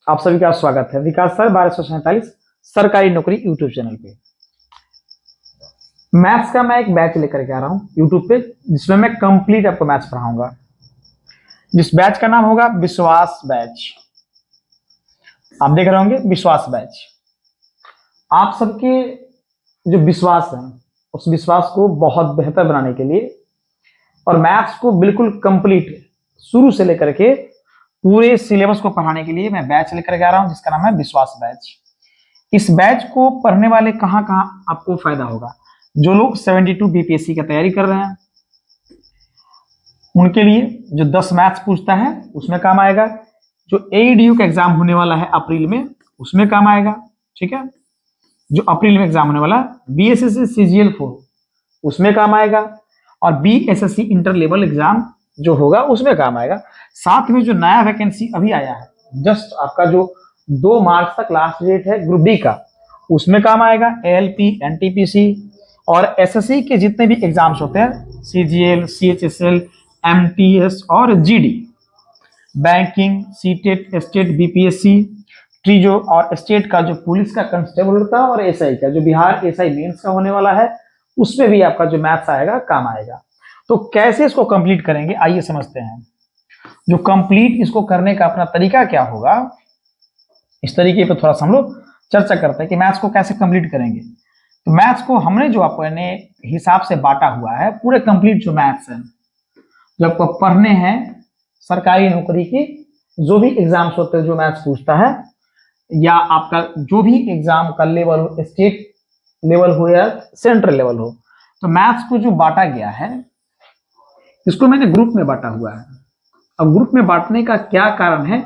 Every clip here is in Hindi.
आप सभी का स्वागत है विकास सर 1247 सरकारी नौकरी यूट्यूब चैनल पे। मैथ्स का मैं एक बैच लेकर के आ रहा हूँ यूट्यूब पे, जिसमें मैं कंप्लीट आपको मैथ्स पढ़ाऊंगा। जिस बैच का नाम होगा विश्वास बैच। आप देख रहे होंगे विश्वास बैच। आप सबके जो विश्वास है उस विश्वास को बहुत बेहतर बनाने के लिए और मैथ्स को बिल्कुल कंप्लीट शुरू से लेकर के पूरे सिलेबस को पढ़ाने के लिए मैं बैच लेकर के आ रहा हूं, जिसका नाम है विश्वास बैच। इस बैच को पढ़ने वाले कहां कहां आपको फायदा होगा? जो लोग 72 बीपीएससी की तैयारी कर रहे हैं उनके लिए, जो 10 मैथ्स पूछता है उसमें काम आएगा। जो एईडीयू का एग्जाम होने वाला है अप्रैल में, उसमें काम आएगा। ठीक है, जो अप्रैल में एग्जाम होने वाला है बीएसएससी सीजीएल 4, उसमें काम आएगा। और बीएसएससी इंटर लेवल एग्जाम जो होगा उसमें काम आएगा। साथ में जो नया वैकेंसी अभी आया है, जस्ट आपका जो 2 मार्च तक लास्ट डेट है ग्रुप डी का, उसमें काम आएगा। एएलपी, एनटीपीसी और एसएससी के जितने भी एग्जाम्स होते हैं, सीजीएल, सीएचएसएल, एमटीएस और GD, banking, CTET, state BPSC, ट्रीजो और स्टेट का जो पुलिस का कांस्टेबल होता है और एसआई का जो बिहार एसआई मेंस का होने वाला है, उसमें भी आपका जो मैथ्स आएगा काम आएगा। तो कैसे इसको कंप्लीट करेंगे, आइए समझते हैं। जो कंप्लीट इसको करने का अपना तरीका क्या होगा, इस तरीके पे थोड़ा सा हम लोग चर्चा करते हैं कि मैथ्स को कैसे कंप्लीट करेंगे। तो मैथ्स को हमने जो अपने हिसाब से बांटा हुआ है, पूरे कंप्लीट जो मैथ्स है जो आपको पढ़ने हैं सरकारी नौकरी की, जो भी एग्जाम्स होते हैं जो मैथ्स पूछता है, या आपका जो भी एग्जाम का लेवल हो, स्टेट लेवल हो या सेंट्रल लेवल हो, तो मैथ्स को जो बांटा गया है इसको मैंने ग्रुप में बांटा हुआ है। अब ग्रुप में बांटने का क्या कारण है,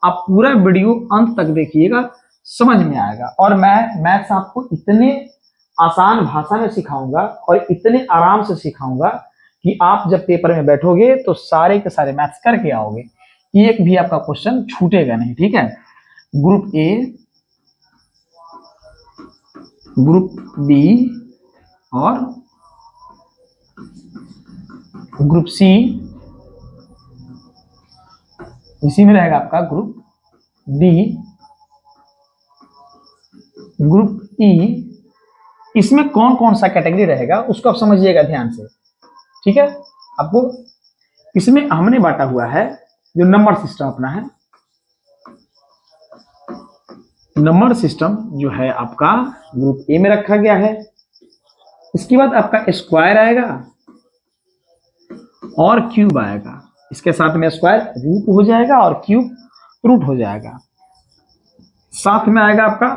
आप पूरा वीडियो अंत तक देखिएगा, समझ में आएगा। और मैं मैथ्स आपको इतने आसान भाषा में सिखाऊंगा और इतने आराम से सिखाऊंगा कि आप जब पेपर में बैठोगे तो सारे के सारे मैथ्स करके आओगे, एक भी आपका क्वेश्चन छूटेगा नहीं। ठीक है, ग्रुप ए, ग्रुप बी और ग्रुप सी, इसी में रहेगा आपका ग्रुप डी, ग्रुप ई। इसमें कौन कौन सा कैटेगरी रहेगा उसको आप समझिएगा ध्यान से। ठीक है, आपको इसमें हमने बांटा हुआ है जो नंबर सिस्टम अपना है। नंबर सिस्टम जो है आपका ग्रुप ए में रखा गया है। इसके बाद आपका स्क्वायर आएगा और क्यूब आएगा। इसके साथ में स्क्वायर रूट हो जाएगा और क्यूब रूट हो जाएगा। साथ में आएगा आपका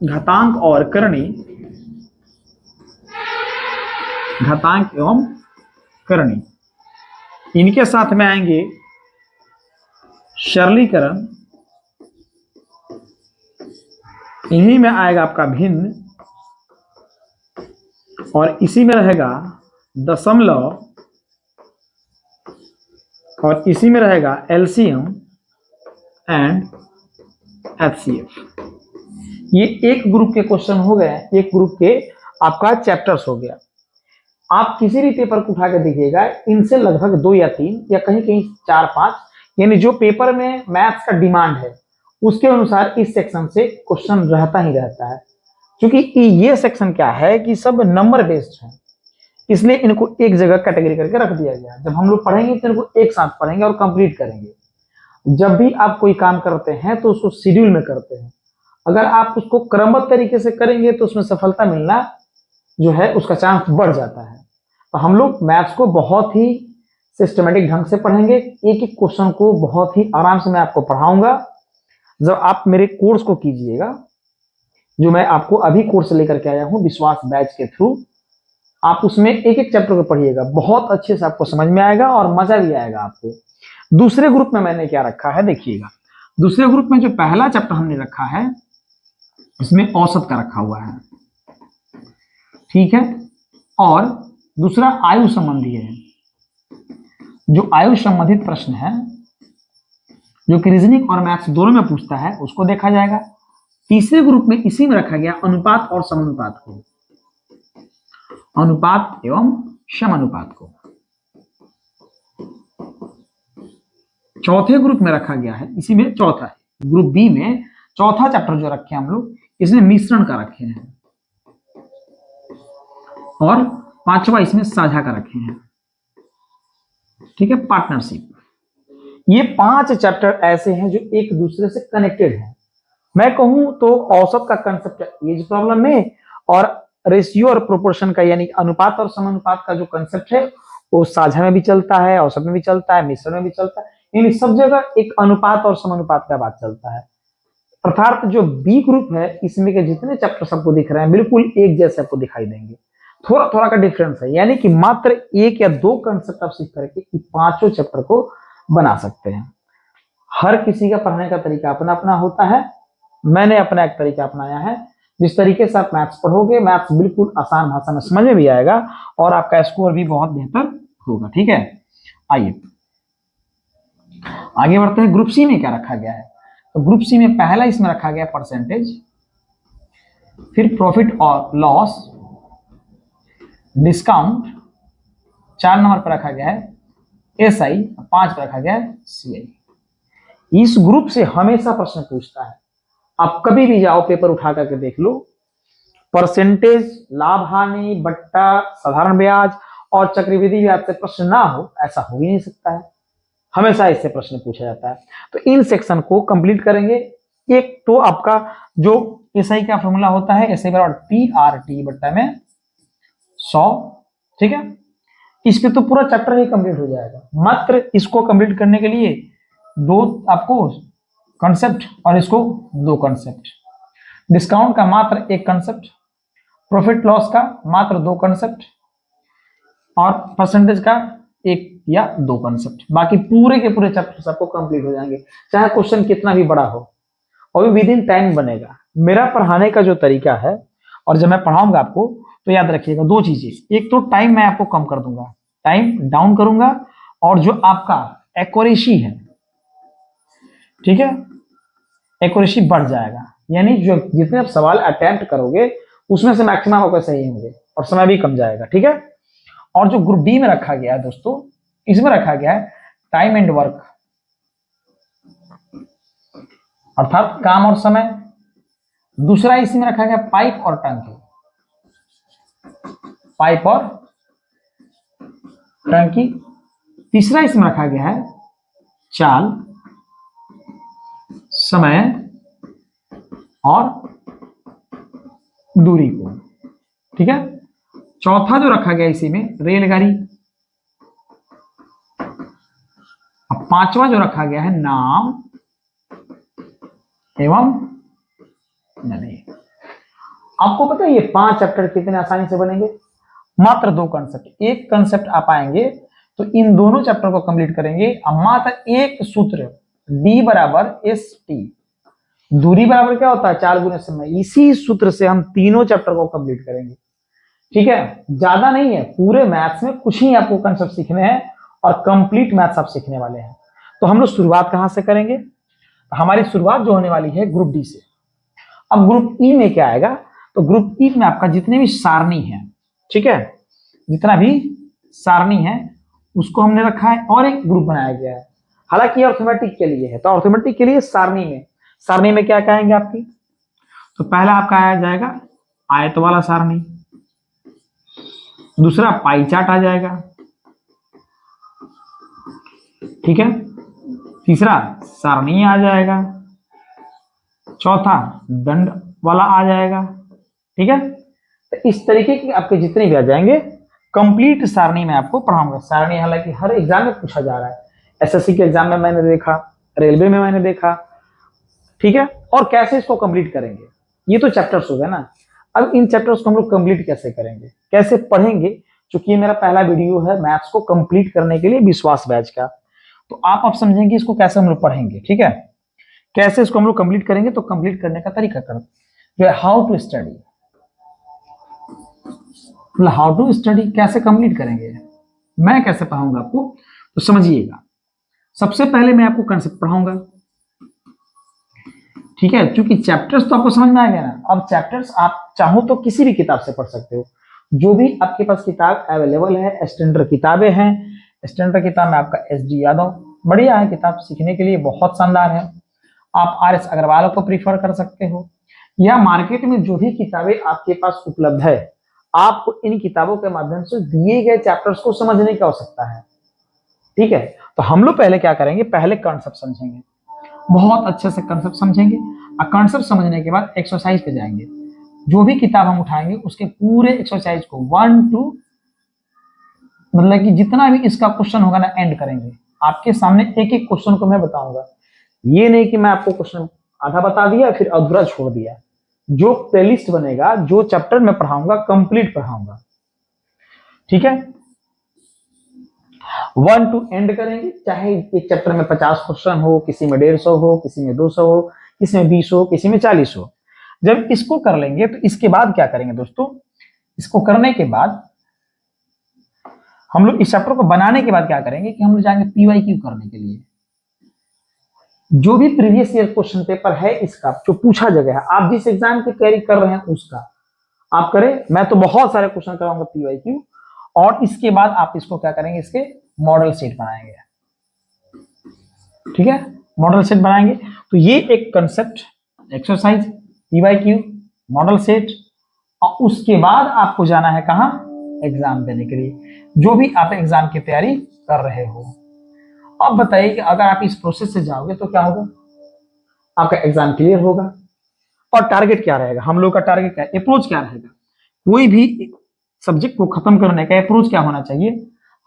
घातांक और करणी, घातांक एवं करणी। इनके साथ में आएंगे सरलीकरण, इन्हीं में आएगा आपका भिन्न, और इसी में रहेगा दशमलव, और इसी में रहेगा एलसीएम एंड एचसीएफ। ये एक ग्रुप के क्वेश्चन हो गए, एक ग्रुप के आपका चैप्टर्स हो गया। आप किसी भी पेपर को उठा के देखिएगा, इनसे लगभग 2 या 3 या कहीं कहीं 4-5, यानी जो पेपर में मैथ्स का डिमांड है उसके अनुसार इस सेक्शन से क्वेश्चन रहता ही रहता है। क्योंकि ये सेक्शन क्या है कि सब नंबर बेस्ड है, इसलिए इनको एक जगह कैटेगरी करके रख दिया गया। जब हम लोग पढ़ेंगे तो इनको एक साथ पढ़ेंगे और कंप्लीट करेंगे। जब भी आप कोई काम करते हैं तो उसको शेड्यूल में करते हैं। अगर आप उसको क्रमबद्ध तरीके से करेंगे तो उसमें सफलता मिलना जो है उसका चांस बढ़ जाता है। तो हम लोग मैथ्स को बहुत ही सिस्टमेटिक ढंग से पढ़ेंगे, एक एक क्वेश्चन को बहुत ही आराम से मैं आपको पढ़ाऊंगा। जब आप मेरे कोर्स को कीजिएगा, जो मैं आपको अभी कोर्स लेकर के आया हूं विश्वास बैच के थ्रू, आप उसमें एक एक चैप्टर को पढ़िएगा, बहुत अच्छे से आपको समझ में आएगा और मजा भी आएगा आपको। दूसरे ग्रुप में मैंने क्या रखा है देखिएगा। दूसरे ग्रुप में जो पहला चैप्टर हमने रखा है इसमें औसत का रखा हुआ है। ठीक है, और दूसरा आयु संबंधी है। जो आयु संबंधित प्रश्न है जो कि रीजनिंग और मैथ्स दोनों में पूछता है उसको देखा जाएगा। तीसरे ग्रुप में इसी में रखा गया अनुपात और समानुपात को, अनुपात एवं समानुपात को। चौथे ग्रुप में रखा गया है, इसी में चौथा है ग्रुप बी में चौथा चैप्टर जो रखे हैं हम लोग, इसमें मिश्रण का रखे हैं और पांचवा इसमें साझा का रखे हैं। ठीक है, पार्टनरशिप। ये 5 चैप्टर ऐसे हैं जो एक दूसरे से कनेक्टेड हैं। मैं कहूं तो औसत का कंसेप्ट एज प्रॉब्लम में, और रेशियो और प्रोपोर्शन का यानी अनुपात और समानुपात का जो कंसेप्ट है वो साझा में भी चलता है, औसत में भी चलता है, मिश्रण में भी चलता है, यानी सब जगह एक अनुपात और समानुपात का बात चलता है। अर्थात जो बी ग्रुप है इसमें के जितने चैप्टर आपको दिख रहे हैं बिल्कुल एक जैसे आपको दिखाई देंगे, थोड़ा थोड़ा का डिफरेंस है, यानी कि मात्र 1 या 2 कंसेप्ट आप सीख करके इन पांचों चैप्टर को बना सकते हैं। हर किसी का पढ़ने का तरीका अपना अपना होता है। मैंने अपना एक तरीका अपनाया है। जिस तरीके से आप मैथ्स पढ़ोगे, मैथ्स बिल्कुल आसान भाषा में समझ में भी आएगा और आपका स्कोर भी बहुत बेहतर होगा। ठीक है, आइए आगे बढ़ते हैं। ग्रुप सी में क्या रखा गया है? तो ग्रुप सी में पहला इसमें रखा गया परसेंटेज, फिर प्रॉफिट और लॉस, डिस्काउंट, 4 नंबर पर रखा गया है एसआई, 5 पर रखा गया है सीआई। इस ग्रुप से हमेशा प्रश्न पूछता है, आप कभी भी जाओ पेपर उठा करके देख लो, परसेंटेज, लाभ हानि, बट्टा, साधारण ब्याज और चक्रवृद्धि ब्याज से प्रश्न ना हो, ऐसा हो ही नहीं सकता है। हमेशा इससे प्रश्न पूछा जाता है। तो इन सेक्शन को कंप्लीट करेंगे। एक तो आपका जो एसआई का फॉर्मूला होता है, एसआई बराबर पी आर टी बट्टा में 100। ठीक है, इस पे तो पूरा चैप्टर ही कंप्लीट हो जाएगा। मात्र इसको कंप्लीट करने के लिए 2 आपको कंसेप्ट और इसको 2 कंसेप्ट, डिस्काउंट का मात्र 1 कंसेप्ट, प्रॉफिट लॉस का मात्र 2 कंसेप्ट और परसेंटेज का 1 या 2 कंसेप्ट। बाकी पूरे के पूरे चैप्टर आपको कंप्लीट हो जाएंगे, चाहे क्वेश्चन कितना भी बड़ा हो, और विद इन टाइम बनेगा। मेरा पढ़ाने का जो तरीका है, और जब मैं पढ़ाऊंगा आपको तो याद रखिएगा 2 चीजें। एक तो टाइम मैं आपको कम कर दूंगा, टाइम डाउन करूंगा, और जो आपका एक्यूरेसी है, ठीक है, एक्यूरेसी बढ़ जाएगा। यानी जो जितने आप सवाल अटेम्प्ट करोगे उसमें से मैक्सिमम आपका सही होंगे और समय भी कम जाएगा। ठीक है, और जो ग्रुप डी में रखा गया है दोस्तों, इसमें रखा गया है टाइम एंड वर्क, अर्थात काम और समय। दूसरा इसमें रखा गया पाइप और टंकी, पाइप और टंकी। तीसरा इसमें रखा गया है चाल, समय और दूरी को। ठीक है, चौथा जो रखा गया इसी में रेलगाड़ी। अब पांचवा जो रखा गया है नाम एवं नदी। आपको पता है ये 5 चैप्टर कितने आसानी से बनेंगे? मात्र 2 कंसेप्ट, एक कंसेप्ट आप आएंगे तो इन दोनों चैप्टर को कंप्लीट करेंगे। अब मात्र एक सूत्र, D बराबर एस टी, दूरी बराबर क्या होता है 4 गुने समय, इसी सूत्र से हम तीनों चैप्टर को कंप्लीट करेंगे। ठीक है, ज्यादा नहीं है, पूरे मैथ्स में कुछ ही आपको कंसेप्ट सीखने हैं और कंप्लीट मैथ्स आप सीखने वाले हैं। तो हम लोग शुरुआत कहां से करेंगे? हमारी शुरुआत जो होने वाली है ग्रुप डी से। अब ग्रुप ई में क्या आएगा? तो ग्रुप ई में आपका जितने भी सारणी है, ठीक है, जितना भी सारणी है उसको हमने रखा है और एक ग्रुप बनाया गया है। हालांकि अर्थमेटिक के लिए है, तो अर्थमेटिक के लिए सारणी में क्या कहेंगे आपकी? तो पहला आपका आ जाएगा आयत वाला सारणी, दूसरा पाई चार्ट आ जाएगा, ठीक है, तीसरा सारणी आ जाएगा, चौथा दंड वाला आ जाएगा। ठीक है, तो इस तरीके के आपके जितने भी आ जाएंगे, कंप्लीट सारणी में आपको पढ़ाऊंगा। सारणी हालांकि हर एग्जाम में पूछा जा रहा है, एसएससी के एग्जाम में मैंने देखा, रेलवे में मैंने देखा। ठीक है, और कैसे इसको कंप्लीट करेंगे, ये तो चैप्टर्स हो गए ना। अब इन चैप्टर्स को हम लोग कंप्लीट कैसे करेंगे, कैसे पढ़ेंगे? क्योंकि ये मेरा पहला वीडियो है मैथ्स को कंप्लीट करने के लिए विश्वास बैच का, तो आप समझेंगे इसको कैसे हम लोग पढ़ेंगे। ठीक है, कैसे इसको हम लोग कंप्लीट करेंगे? तो कंप्लीट करने का तरीका कर जो है हाउ टू स्टडी, मतलब हाउ टू स्टडी कैसे कंप्लीट करेंगे, मैं कैसे पढ़ाऊंगा आपको, तो समझिएगा। सबसे पहले मैं आपको कंसेप्ट पढ़ाऊंगा, ठीक है, क्योंकि चैप्टर्स तो आपको समझ में आ गया ना। अब चैप्टर्स आप चाहो तो किसी भी किताब से पढ़ सकते हो, जो भी आपके पास किताब अवेलेबल है। स्टैंडर्ड किताबें हैं, स्टैंडर्ड किताब में आपका एस डी यादव बढ़िया है, किताब सीखने के लिए बहुत शानदार है। आप RS अग्रवाल को प्रीफर कर सकते हो, या मार्केट में जो भी किताबें आपके पास उपलब्ध है, आपको इन किताबों के माध्यम से दिए गए चैप्टर्स को समझने की आवश्यकता है। ठीक है, तो हम लोग पहले क्या करेंगे, पहले कॉन्सेप्ट समझेंगे, बहुत अच्छे से कॉन्सेप्ट समझेंगे, और कॉन्सेप्ट समझने के बाद एक्सरसाइज पे जाएंगे। जो भी किताब हम उठाएंगे उसके पूरे एक्सरसाइज को 1 to मतलब कि जितना भी इसका क्वेश्चन होगा ना एंड करेंगे। आपके सामने एक एक क्वेश्चन को मैं बताऊंगा, ये नहीं कि मैं आपको क्वेश्चन आधा बता दिया फिर अधूरा छोड़ दिया। जो प्लेलिस्ट बनेगा, जो चैप्टर मैं पढ़ाऊंगा कंप्लीट पढ़ाऊंगा। ठीक है, 1 to एंड करेंगे, चाहे एक चैप्टर में 50 क्वेश्चन हो, किसी में 150 हो, किसी में 200 हो, किसी में 20 हो, किसी में 40 हो। जब इसको कर लेंगे तो इसके बाद क्या करेंगे दोस्तों, इसको करने के बाद हम लोग इस चैप्टर को बनाने के बाद क्या करेंगे कि हम लोग जाएंगे PYQ करने के लिए। जो भी प्रीवियस ईयर क्वेश्चन पेपर है इसका जो पूछा जगह है, आप जिस एग्जाम की तैयारी कर रहे हैं उसका आप करें। मैं तो बहुत सारे क्वेश्चन कराऊंगा PYQ, और इसके बाद आप इसको क्या करेंगे, इसके मॉडल सेट बनाएंगे। ठीक है, मॉडल सेट बनाएंगे। तो ये एक concept, exercise, PYQ, model set, और उसके बाद आपको जाना है कहाँ, एग्जाम देने के लिए, जो भी आप एग्जाम की तैयारी कर रहे हो। अब बताइए कि अगर आप इस प्रोसेस से जाओगे तो क्या होगा, आपका एग्जाम क्लियर होगा। और टारगेट क्या रहेगा, हम लोग का टारगेट क्या, अप्रोच क्या रहेगा, कोई भी सब्जेक्ट को खत्म करने का अप्रोच क्या होना चाहिए।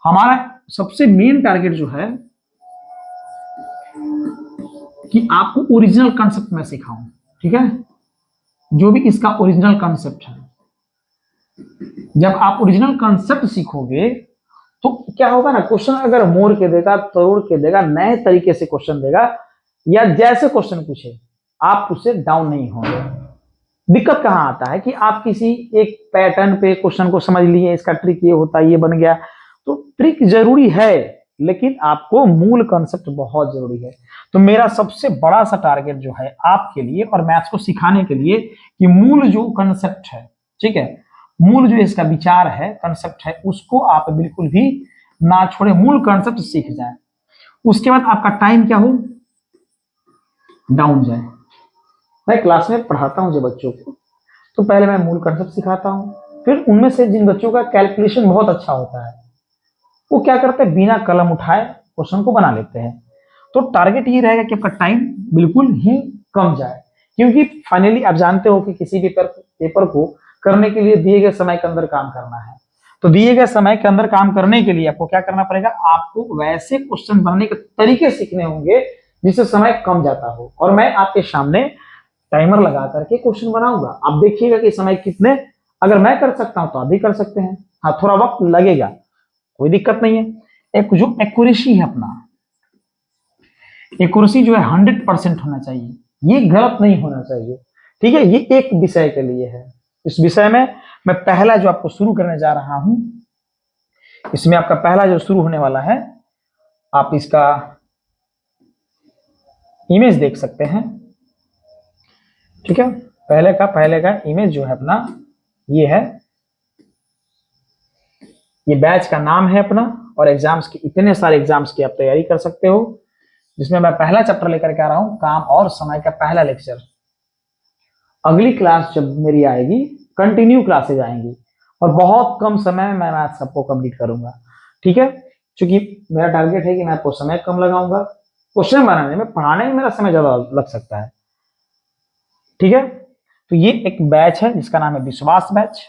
हमारा सबसे मेन टारगेट जो है कि आपको ओरिजिनल कॉन्सेप्ट में सिखाऊं। ठीक है, जो भी इसका ओरिजिनल कॉन्सेप्ट है, जब आप ओरिजिनल कॉन्सेप्ट सीखोगे तो क्या होगा ना, क्वेश्चन अगर मोड़ के देगा, तोड़ के देगा, नए तरीके से क्वेश्चन देगा, या जैसे क्वेश्चन पूछे आप उससे डाउन नहीं होंगे। दिक्कत कहाँ आता है कि आप किसी एक पैटर्न पे क्वेश्चन को समझ लिए, इसका ट्रिक ये होता है, ये बन गया, तो ट्रिक जरूरी है लेकिन आपको मूल कॉन्सेप्ट बहुत जरूरी है। तो मेरा सबसे बड़ा सा टारगेट जो है आपके लिए और मैथ्स को सिखाने के लिए कि मूल जो कॉन्सेप्ट है, ठीक है, मूल जो इसका विचार है, कॉन्सेप्ट है, उसको आप बिल्कुल भी ना छोड़े, मूल कॉन्सेप्ट सीख जाए। उसके बाद आपका टाइम क्या हो, डाउन जाए। मैं क्लास में पढ़ाता हूं जो बच्चों को, तो पहले मैं मूल कॉन्सेप्ट सिखाता हूं, फिर उनमें से जिन बच्चों का कैलकुलेशन बहुत अच्छा होता है वो क्या करते हैं, बिना कलम उठाए क्वेश्चन को बना लेते हैं। तो टारगेट ये रहेगा कि आपका टाइम बिल्कुल ही कम जाए, क्योंकि फाइनली आप जानते हो कि किसी भी पेपर को करने के लिए दिए गए समय के अंदर काम करना है। तो दिए गए समय के अंदर काम करने के लिए आपको क्या करना पड़ेगा, आपको वैसे क्वेश्चन बनने के तरीके सीखने होंगे जिससे समय कम जाता हो। और मैं आपके सामने टाइमर लगा करके क्वेश्चन बनाऊंगा, आप देखिएगा कि समय कितने, अगर मैं कर सकता हूं तो आप भी कर सकते हैं। हाँ, थोड़ा वक्त लगेगा, कोई दिक्कत नहीं है। एक जो एक्यूरेसी है अपना, एक्यूरेसी जो है 100% होना चाहिए, ये गलत नहीं होना चाहिए। ठीक है, ये एक विषय के लिए है। इस विषय में मैं पहला जो आपको शुरू करने जा रहा हूं, इसमें आपका पहला जो शुरू होने वाला है, आप इसका इमेज देख सकते हैं। ठीक है, पहले का इमेज जो है अपना ये है, ये बैच का नाम है अपना, और एग्जाम्स की इतने सारे एग्जाम्स की आप तैयारी कर सकते हो, जिसमें मैं पहला चैप्टर लेकर के आ रहा हूं, काम और समय का पहला लेक्चर। अगली क्लास जब मेरी आएगी, कंटिन्यू क्लासेज आएंगी और बहुत कम समय में मैं मैथ्स सबको कंप्लीट करूंगा। ठीक है, क्योंकि मेरा टारगेट है कि मैं आपको समय कम लगाऊंगा, क्वेश्चन बनाने में, पढ़ाने में मेरा समय ज्यादा लग सकता है। ठीक है, तो ये एक बैच है जिसका नाम है विश्वास बैच।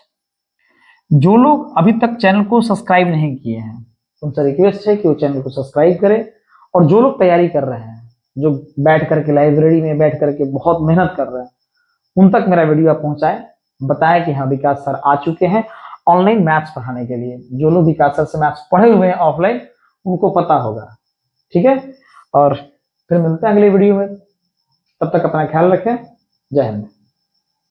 जो लोग अभी तक चैनल को सब्सक्राइब नहीं किए हैं उनसे रिक्वेस्ट है कि वो चैनल को सब्सक्राइब करें, और जो लोग तैयारी कर रहे हैं, जो बैठ करके लाइब्रेरी में बैठ करके बहुत मेहनत कर रहे हैं, उन तक मेरा वीडियो आप पहुंचाएं, बताएं कि हाँ विकास सर आ चुके हैं ऑनलाइन मैथ्स पढ़ाने के लिए। जो लोग विकास सर से मैथ्स पढ़े हुए हैं ऑफलाइन, उनको पता होगा। ठीक है, और फिर मिलते हैं अगले वीडियो में, तब तक अपना ख्याल रखें। जय हिंद।